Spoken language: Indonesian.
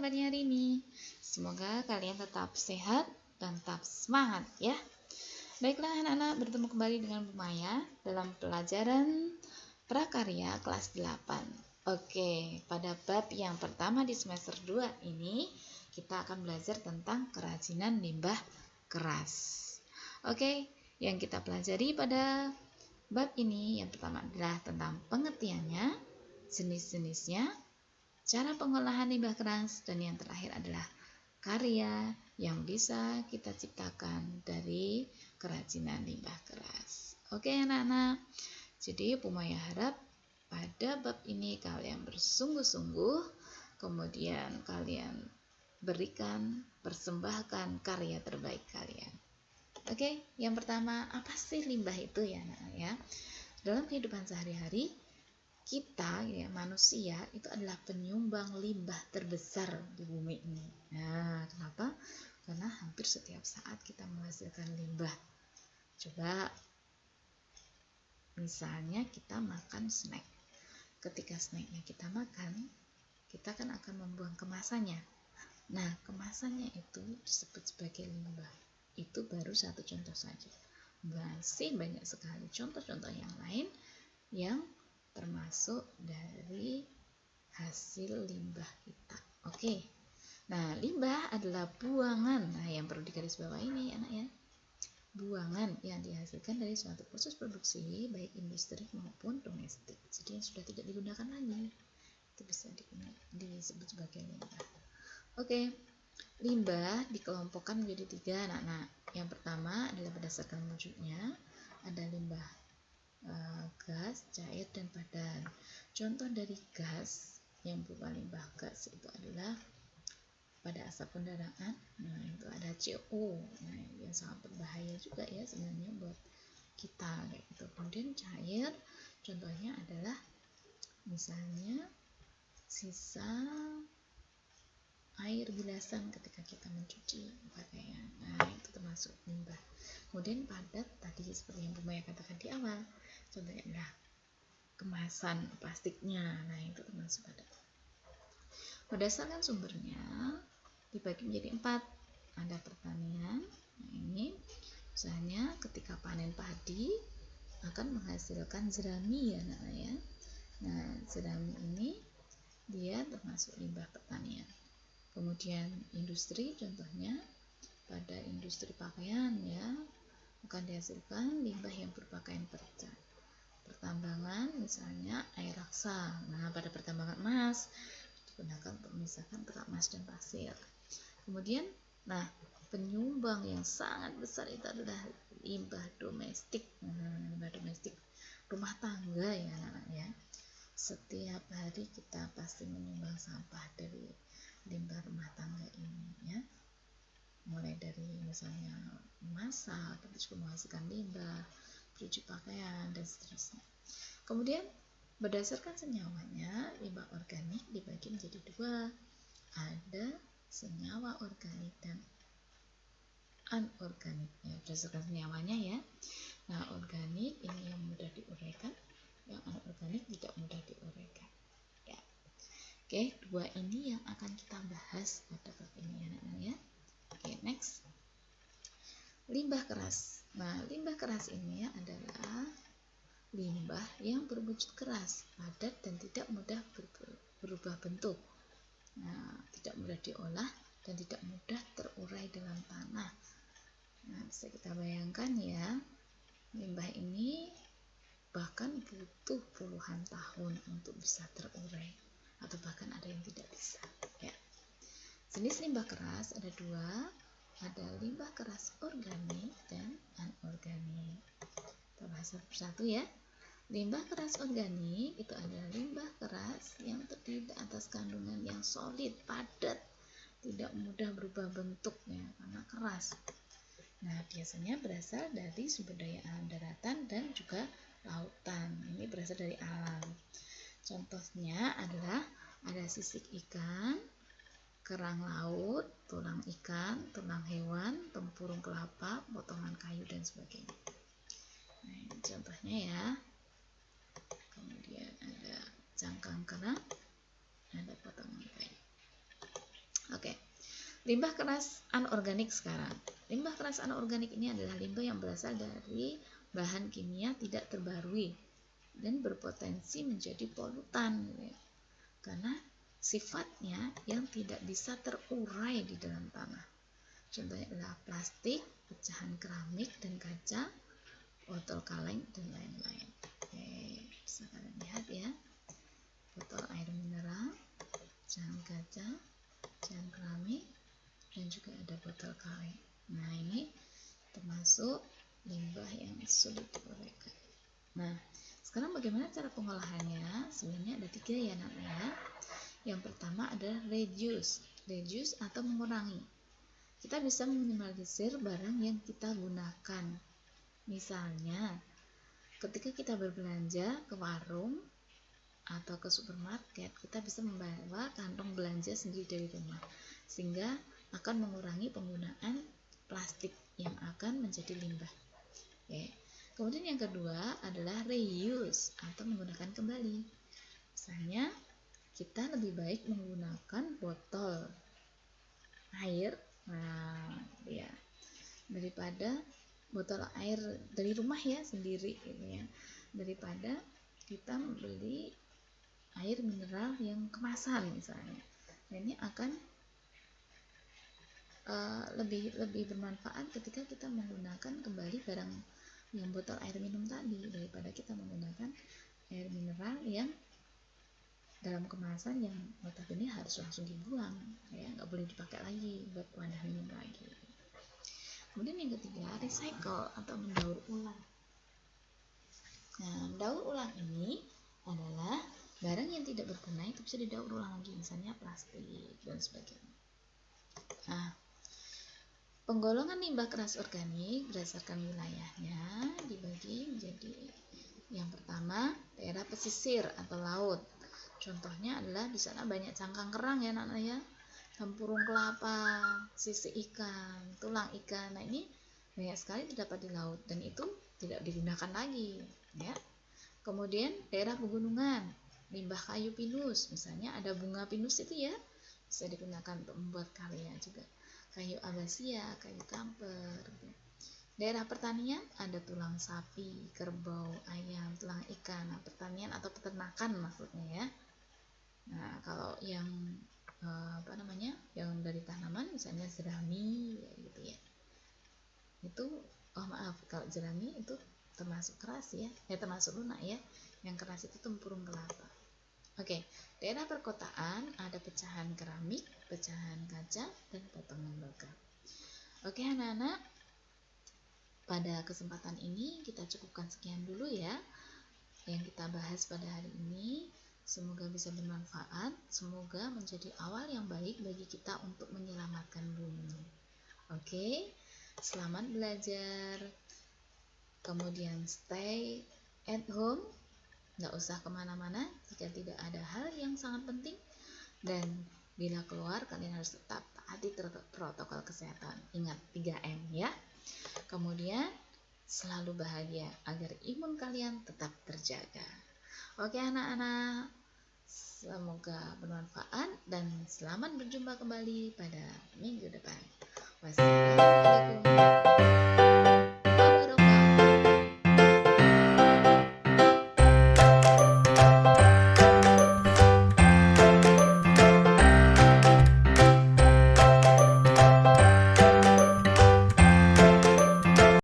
pagi hari ini. Semoga kalian tetap sehat dan tetap semangat ya. Baiklah anak-anak, bertemu kembali dengan Bu Maya dalam pelajaran prakarya kelas 8. Oke, pada bab yang pertama di semester 2 ini kita akan belajar tentang kerajinan limbah keras. Oke, yang kita pelajari pada bab ini yang pertama adalah tentang pengertiannya, jenis-jenisnya, cara pengolahan limbah keras, dan yang terakhir adalah karya yang bisa kita ciptakan dari kerajinan limbah keras. Oke anak-anak, jadi Bu Maya harap pada bab ini kalian bersungguh-sungguh, kemudian kalian persembahkan karya terbaik kalian. Oke, yang pertama, apa sih limbah itu ya anak-anak ya? Dalam kehidupan sehari-hari, kita ya manusia itu adalah penyumbang limbah terbesar di bumi ini. Nah, kenapa? Karena hampir setiap saat kita menghasilkan limbah. Coba misalnya kita makan snack. Ketika snacknya kita makan, kita kan akan membuang kemasannya. Nah, kemasannya itu disebut sebagai limbah. Itu baru satu contoh saja. Masih banyak sekali contoh-contoh yang lain yang termasuk dari hasil limbah kita. Oke. Nah, limbah adalah buangan. Nah, yang perlu digarisbawahi ini anak ya. Buangan yang dihasilkan dari suatu proses produksi baik industri maupun domestik. Jadi yang sudah tidak digunakan lagi. Itu bisa disebut sebagai limbah. Oke. Limbah dikelompokkan menjadi 3 anak-anak. Yang pertama adalah berdasarkan wujudnya. Ada limbah gas, cair, dan padat. Contoh dari gas yang berupa limbah gas itu adalah pada asap kendaraan. Nah, itu ada CO. Nah, yang sangat berbahaya juga ya sebenarnya buat kita kayak gitu. Kemudian cair, contohnya adalah misalnya sisa air gilasan ketika kita mencuci pakaian. Nah, itu termasuk limbah. Kemudian padat tadi seperti yang Bu Maya katakan di awal. Contohnya adalah kemasan plastiknya. Nah, itu termasuk padat. Berdasarkan sumbernya dibagi menjadi 4. Ada pertanian. Nah, ini misalnya ketika panen padi akan menghasilkan jerami ya nak ya. Nah, jerami ini dia termasuk limbah pertanian. Kemudian industri, contohnya pada industri pakaian ya akan dihasilkan limbah yang berupa kain perca. Pertambangan misalnya air raksa. Nah, pada pertambangan emas digunakan untuk memisahkan perak emas dan pasir. Kemudian, nah penyumbang yang sangat besar itu adalah limbah domestik. Limbah domestik rumah tangga ya anak-anak ya. Setiap hari kita pasti menyumbang sampah dari limbah rumah tangga ini ya. Mulai dari misalnya masak, kita juga menghasilkan limbah, cuci pakaian, dan seterusnya. Kemudian berdasarkan senyawanya, limbah organik dibagi menjadi 2. Ada senyawa organik dan anorganik ya, berdasarkan senyawanya ya. Nah, organik ini yang mudah diuraikan, yang anorganik tidak mudah diuraikan ya. Oke, 2 ini yang akan kita bahas pada bab ini anak-anak ya. Oke, next. Limbah keras. Nah, limbah keras ini adalah limbah yang berwujud keras, padat, dan tidak mudah berubah bentuk. Nah, tidak mudah diolah dan tidak mudah terurai dalam tanah. Nah, bisa kita bayangkan ya, limbah ini bahkan butuh puluhan tahun untuk bisa terurai, atau bahkan ada yang tidak bisa. Ya. Jenis limbah keras ada 2. Ada limbah keras organik dan anorganik. Kita bahas satu persatu ya. Limbah keras organik itu adalah limbah keras yang terdiri atas kandungan yang solid, padat, tidak mudah berubah bentuknya karena keras. Nah, biasanya berasal dari sumber daya alam daratan dan juga lautan. Ini berasal dari alam. Contohnya adalah ada sisik ikan, kerang laut, tulang ikan, tulang hewan, tempurung kelapa, potongan kayu, dan sebagainya. Nah, ini contohnya ya. Kemudian ada cangkang kerang, ada potongan kayu. Oke. Limbah keras anorganik sekarang. Limbah keras anorganik ini adalah limbah yang berasal dari bahan kimia tidak terbarui dan berpotensi menjadi polutan, karena sifatnya yang tidak bisa terurai di dalam tanah. Contohnya adalah plastik, pecahan keramik dan kaca, botol kaleng dan lain-lain. Oke, bisa kalian lihat ya, botol air mineral, pecahan kaca, pecahan keramik, dan juga ada botol kaleng. Nah, ini termasuk limbah yang sulit diuraikan. Nah, sekarang bagaimana cara pengolahannya? Sebenarnya ada 3 ya, Nak ya. Yang pertama adalah reduce atau mengurangi. Kita bisa meminimalisir barang yang kita gunakan. Misalnya, ketika kita berbelanja ke warung atau ke supermarket, kita bisa membawa kantong belanja sendiri dari rumah, sehingga akan mengurangi penggunaan plastik yang akan menjadi limbah. Oke. Kemudian yang kedua adalah reuse atau menggunakan kembali. Misalnya, kita lebih baik menggunakan botol air, ya, daripada botol air dari rumah ya sendiri, gitu ya, daripada kita membeli air mineral yang kemasan misalnya. Nah, ini akan lebih bermanfaat ketika kita menggunakan kembali barang yang botol air minum tadi, daripada kita menggunakan air mineral yang dalam kemasan yang notabene harus langsung dibuang, ya, nggak boleh dipakai lagi buat wadah minum lagi. Kemudian yang ketiga, recycle atau mendaur ulang. Nah, mendaur ulang ini adalah barang yang tidak berguna itu bisa didaur ulang lagi, misalnya plastik dan sebagainya. Nah, penggolongan limbah keras organik berdasarkan wilayahnya dibagi menjadi, yang pertama, daerah pesisir atau laut. Contohnya adalah di sana banyak cangkang kerang ya, Nak ya, tempurung kelapa, sisik ikan, tulang ikan. Nah, ini banyak sekali terdapat di laut dan itu tidak digunakan lagi, ya. Kemudian daerah pegunungan, limbah kayu pinus, misalnya ada bunga pinus itu ya, bisa digunakan untuk membuat karya juga. Kayu akasia, kayu kamper. Daerah pertanian ada tulang sapi, kerbau, ayam, tulang ikan. Nah, pertanian atau peternakan maksudnya ya. Nah, kalau yang yang dari tanaman misalnya jerami gitu ya. Itu kalau jerami itu termasuk keras ya, termasuk lunak ya. Yang keras itu tempurung kelapa. Oke, daerah perkotaan ada pecahan keramik, pecahan kaca, dan potongan logam. Oke anak-anak, pada kesempatan ini kita cukupkan sekian dulu ya yang kita bahas pada hari ini. Semoga bisa bermanfaat, semoga menjadi awal yang baik bagi kita untuk menyelamatkan bumi. Oke, selamat belajar. Kemudian stay at home. Nggak usah kemana-mana jika tidak ada hal yang sangat penting, dan bila keluar kalian harus tetap taati protokol kesehatan. Ingat 3M ya. Kemudian selalu bahagia agar imun kalian tetap terjaga. Oke anak-anak, semoga bermanfaat dan selamat berjumpa kembali pada minggu depan. Wassalamualaikum.